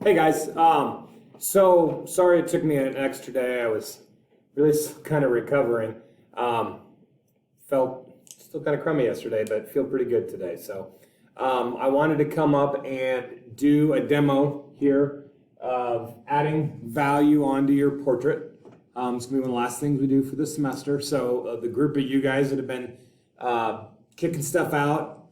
Hey guys, so sorry it took me an extra day. I was really kind of recovering. Felt still kind of crummy yesterday, but feel pretty good today. So I wanted to come up and do a demo here of adding value onto your portrait. It's gonna be one of the last things we do for the semester. So the group of you guys that have been kicking stuff out,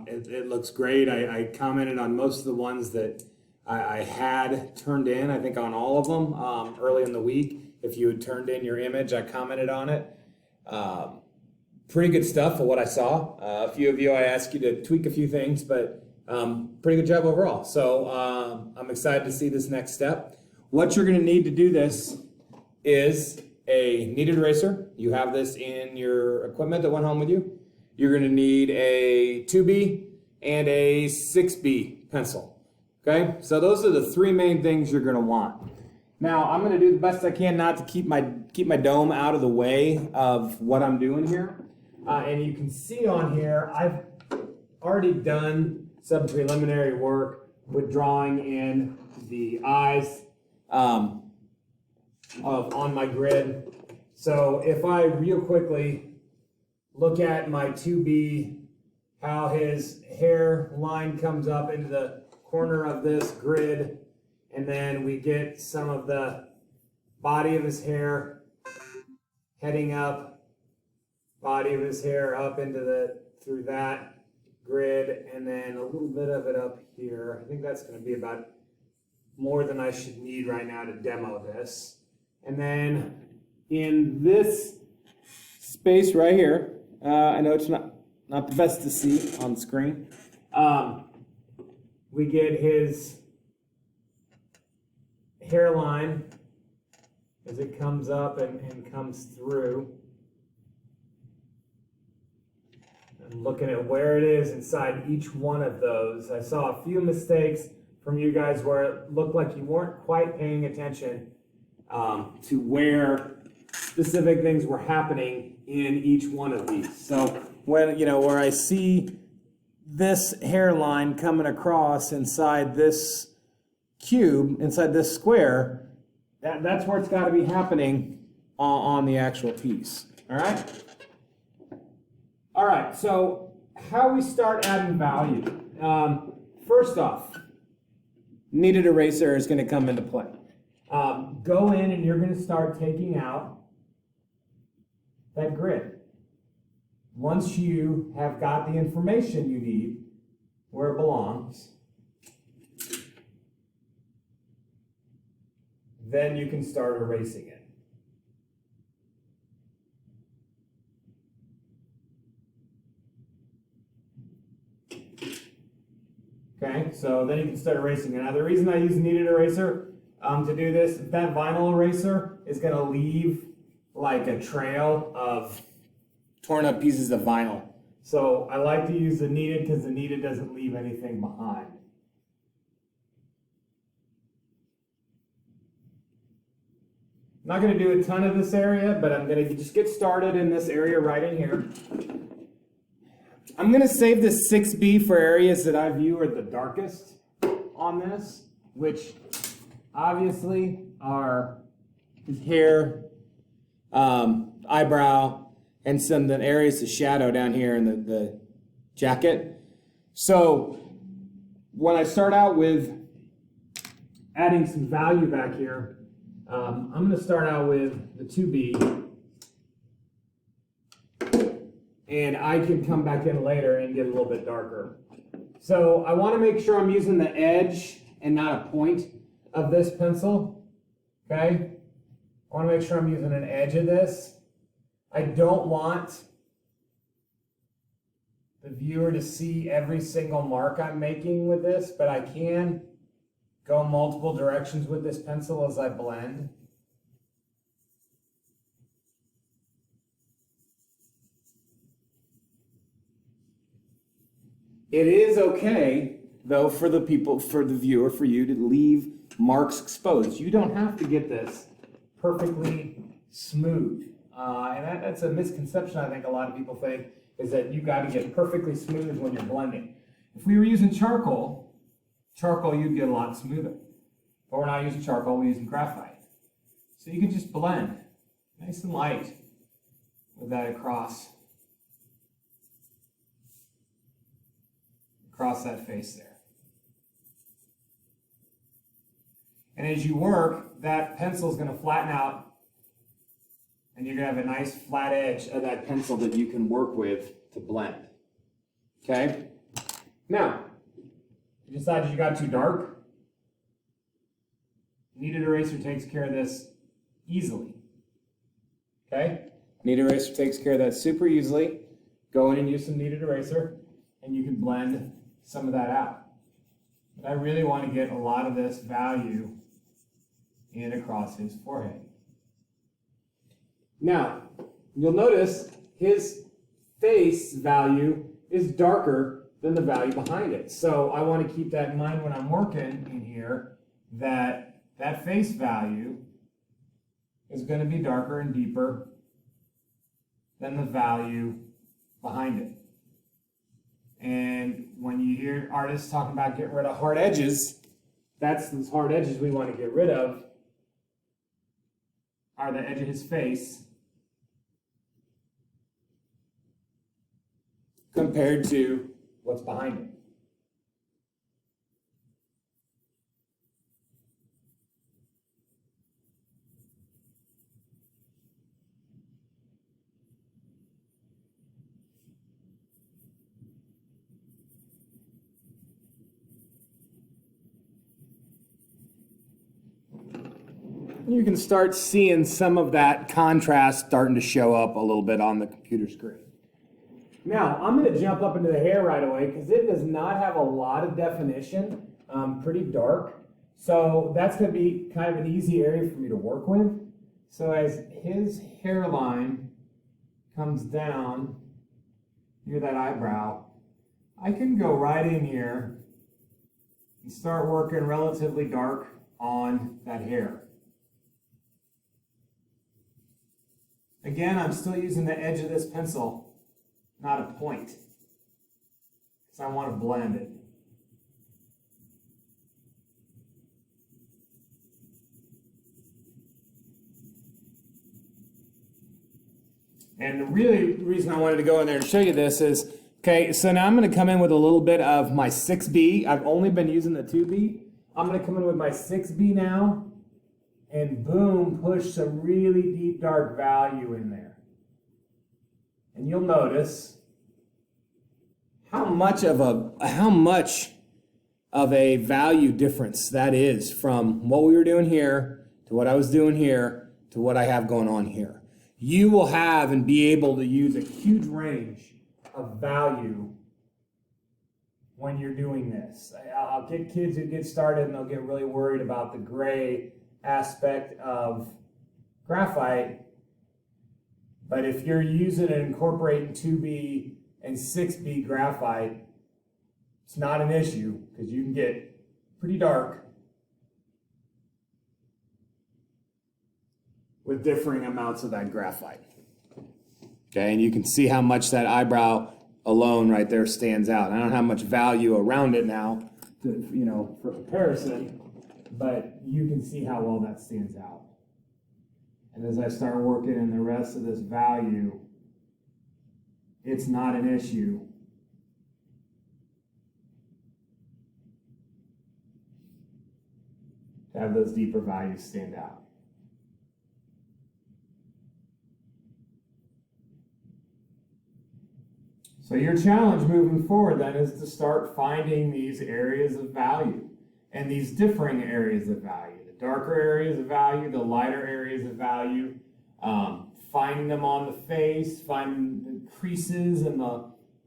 it looks great. I commented on most of the ones that I had turned in, I think on all of them early in the week. If you had turned in your image, I commented on it. Pretty good stuff for what I saw. A few of you, I asked you to tweak a few things, but pretty good job overall. So I'm excited to see this next step. What you're gonna need to do this is a kneaded eraser. You have this in your equipment that went home with you. You're gonna need a 2B and a 6B pencil. Okay, so those are the three main things you're gonna want. Now I'm gonna do the best I can not to keep my dome out of the way of what I'm doing here. And you can see on here, I've already done some preliminary work with drawing in the eyes on my grid. So if I real quickly look at my 2B, how his hair line comes up into the corner of this grid, and then we get some of the body of his hair heading up, body of his hair up into through that grid, and then a little bit of it up here. I think that's going to be about more than I should need right now to demo this. And then in this space right here, I know it's not the best to see on the screen. We get his hairline as it comes up and comes through. I'm looking at where it is inside each one of those. I saw a few mistakes from you guys where it looked like you weren't quite paying attention to where specific things were happening in each one of these. So when, where I see this hairline coming across inside this cube, inside this square, that's where it's got to be happening on the actual piece. All right? All right, so how we start adding value. First off, kneaded eraser is going to come into play. Go in and you're going to start taking out that grid. Once you have got the information you need where it belongs, then you can start erasing it. Okay, so then you can start erasing it. Now the reason I use a kneaded eraser to do this, that vinyl eraser is going to leave like a trail of torn up pieces of vinyl. So I like to use the kneaded because the kneaded doesn't leave anything behind. I'm not going to do a ton of this area, but I'm going to just get started in this area right in here. I'm going to save this 6B for areas that I view are the darkest on this, which obviously are his hair, eyebrow, and some of the areas of shadow down here in the jacket. So when I start out with adding some value back here, I'm going to start out with the 2B. And I can come back in later and get a little bit darker. So I want to make sure I'm using the edge and not a point of this pencil. Okay? I want to make sure I'm using an edge of this. I don't want the viewer to see every single mark I'm making with this, but I can go multiple directions with this pencil as I blend. It is okay, though, for the viewer, for you to leave marks exposed. You don't have to get this perfectly smooth. And that's a misconception I think a lot of people think, is that you got to get perfectly smooth when you're blending. If we were using charcoal, you'd get a lot smoother. but we're not using charcoal, we're using graphite. So you can just blend nice and light with that across that face there. And as you work, that pencil is going to flatten out, and you're going to have a nice flat edge of that pencil that you can work with to blend. Okay? Now, you decided you got too dark. Kneaded eraser takes care of this easily. Okay? Kneaded eraser takes care of that super easily. Go in and use some kneaded eraser, and you can blend some of that out. But I really want to get a lot of this value in across his forehead. Now, you'll notice his face value is darker than the value behind it. So I want to keep that in mind when I'm working in here, that that face value is going to be darker and deeper than the value behind it. And when you hear artists talking about getting rid of hard edges, that's those hard edges we want to get rid of are the edge of his face compared to what's behind it. You can start seeing some of that contrast starting to show up a little bit on the computer screen. Now, I'm going to jump up into the hair right away because it does not have a lot of definition, pretty dark. So that's going to be kind of an easy area for me to work with. So as his hairline comes down near that eyebrow, I can go right in here and start working relatively dark on that hair. Again, I'm still using the edge of this pencil, not a point, because I want to blend it. And really, the reason I wanted to go in there and show you this is, okay, so now I'm going to come in with a little bit of my 6B. I've only been using the 2B. I'm going to come in with my 6B now, and boom, push some really deep dark value in there. And you'll notice how much of a value difference that is from what we were doing here to what I was doing here to what I have going on here. You will have and be able to use a huge range of value when you're doing this. I'll get kids who get started and they'll get really worried about the gray aspect of graphite, but if you're using and incorporating 2B and 6B graphite, it's not an issue because you can get pretty dark with differing amounts of that graphite. Okay, and you can see how much that eyebrow alone right there stands out. I don't have much value around it now, for comparison, but you can see how well that stands out. And as I start working in the rest of this value, it's not an issue. To have those deeper values stand out. So your challenge moving forward then is to start finding these areas of value and these differing areas of value. The darker areas of value, the lighter areas of value, finding them on the face, finding the creases and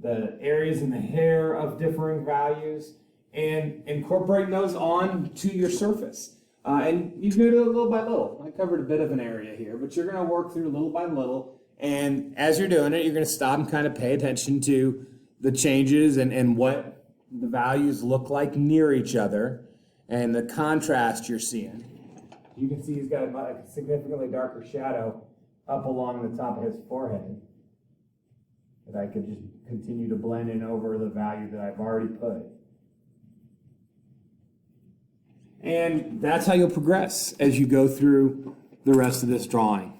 the areas in the hair of differing values, and incorporating those on to your surface. And you do it little by little. I covered a bit of an area here, but you're going to work through little by little. And as you're doing it, you're going to stop and kind of pay attention to the changes and what the values look like near each other and the contrast you're seeing. You can see he's got a significantly darker shadow up along the top of his forehead that I could just continue to blend in over the value that I've already put. And that's how you'll progress as you go through the rest of this drawing.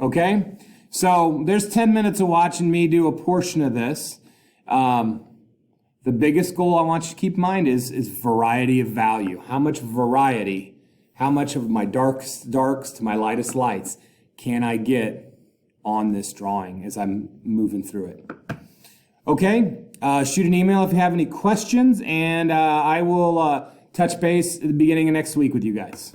Okay? So there's 10 minutes of watching me do a portion of this. The biggest goal I want you to keep in mind is variety of value. How much variety, how much of my darks to my lightest lights can I get on this drawing as I'm moving through it? Okay, shoot an email if you have any questions, and I will touch base at the beginning of next week with you guys.